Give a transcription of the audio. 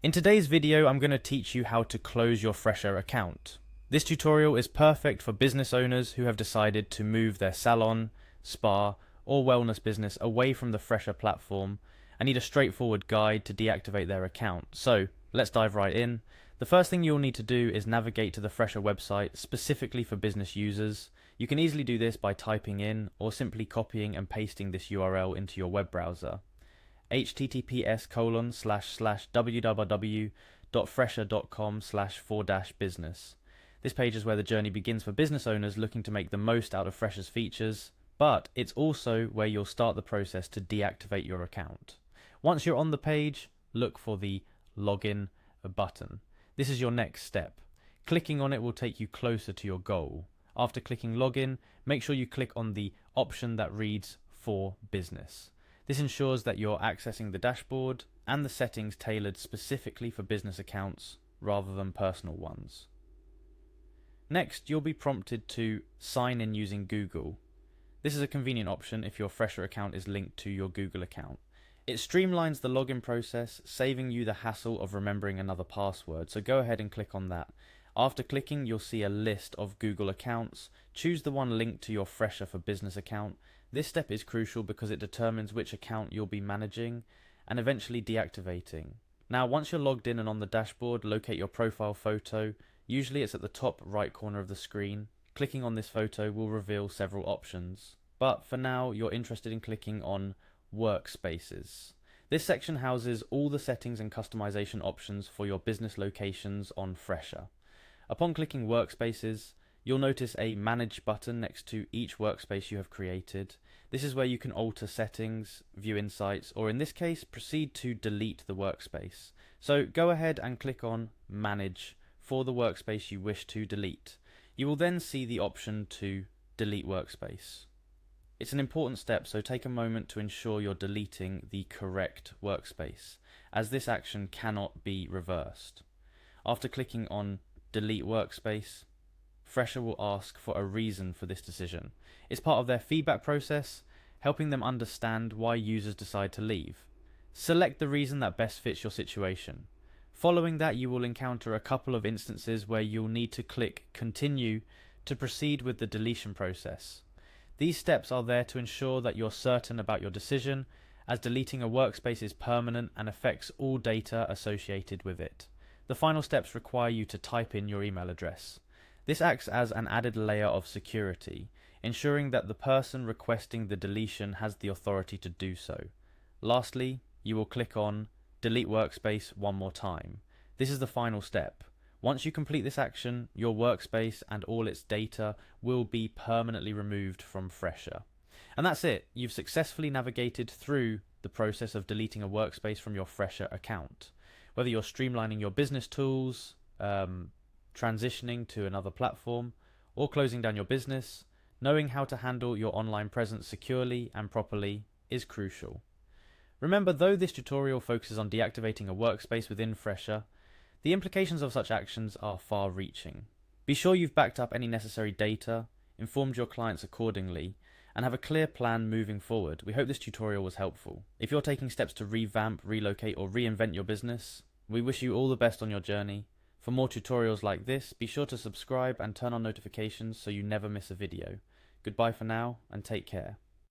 In today's video, I'm going to teach you how to close your Fresha account. This tutorial is perfect for business owners who have decided to move their salon, spa, or wellness business away from the Fresha platform and need a straightforward guide to deactivate their account. So let's dive right in. The first thing you'll need to do is navigate to the Fresha website specifically for business users. You can easily do this by typing in or simply copying and pasting this URL into your web browser. https://www.fresha.com/for-business. This page is where the journey begins for business owners looking to make the most out of Fresha's features, but it's also where you'll start the process to deactivate your account. Once you're on the page, look for the login button. This is your next step. Clicking on it will take you closer to your goal. After clicking login, make sure you click on the option that reads for business. This ensures that you're accessing the dashboard and the settings tailored specifically for business accounts rather than personal ones. Next, you'll be prompted to sign in using Google. This is a convenient option if your Fresha account is linked to your Google account. It streamlines the login process, saving you the hassle of remembering another password, so go ahead and click on that. After clicking, you'll see a list of Google accounts. Choose the one linked to your Fresha for Business account. This step is crucial because it determines which account you'll be managing and eventually deactivating. Now, once you're logged in and on the dashboard, locate your profile photo. Usually it's at the top right corner of the screen. Clicking on this photo will reveal several options, but for now you're interested in clicking on Workspaces. This section houses all the settings and customization options for your business locations on Fresha. Upon clicking Workspaces, you'll notice a Manage button next to each workspace you have created. This is where you can alter settings, view insights, or in this case, proceed to delete the workspace. So go ahead and click on Manage for the workspace you wish to delete. You will then see the option to delete workspace. It's an important step, so take a moment to ensure you're deleting the correct workspace, as this action cannot be reversed. After clicking on Delete Workspace, Fresha will ask for a reason for this decision. It's part of their feedback process, helping them understand why users decide to leave. Select the reason that best fits your situation. Following that, you will encounter a couple of instances where you'll need to click Continue to proceed with the deletion process. These steps are there to ensure that you're certain about your decision, as deleting a workspace is permanent and affects all data associated with it. The final steps require you to type in your email address. This acts as an added layer of security, ensuring that the person requesting the deletion has the authority to do so. Lastly, you will click on Delete Workspace one more time. This is the final step. Once you complete this action, your workspace and all its data will be permanently removed from Fresha. And that's it. You've successfully navigated through the process of deleting a workspace from your Fresha account. Whether you're streamlining your business tools, transitioning to another platform, or closing down your business, knowing how to handle your online presence securely and properly is crucial. Remember, though this tutorial focuses on deactivating a workspace within Fresha, the implications of such actions are far-reaching. Be sure you've backed up any necessary data, informed your clients accordingly, and have a clear plan moving forward. We hope this tutorial was helpful. If you're taking steps to revamp, relocate, or reinvent your business, we wish you all the best on your journey. For more tutorials like this, be sure to subscribe and turn on notifications so you never miss a video. Goodbye for now, and take care.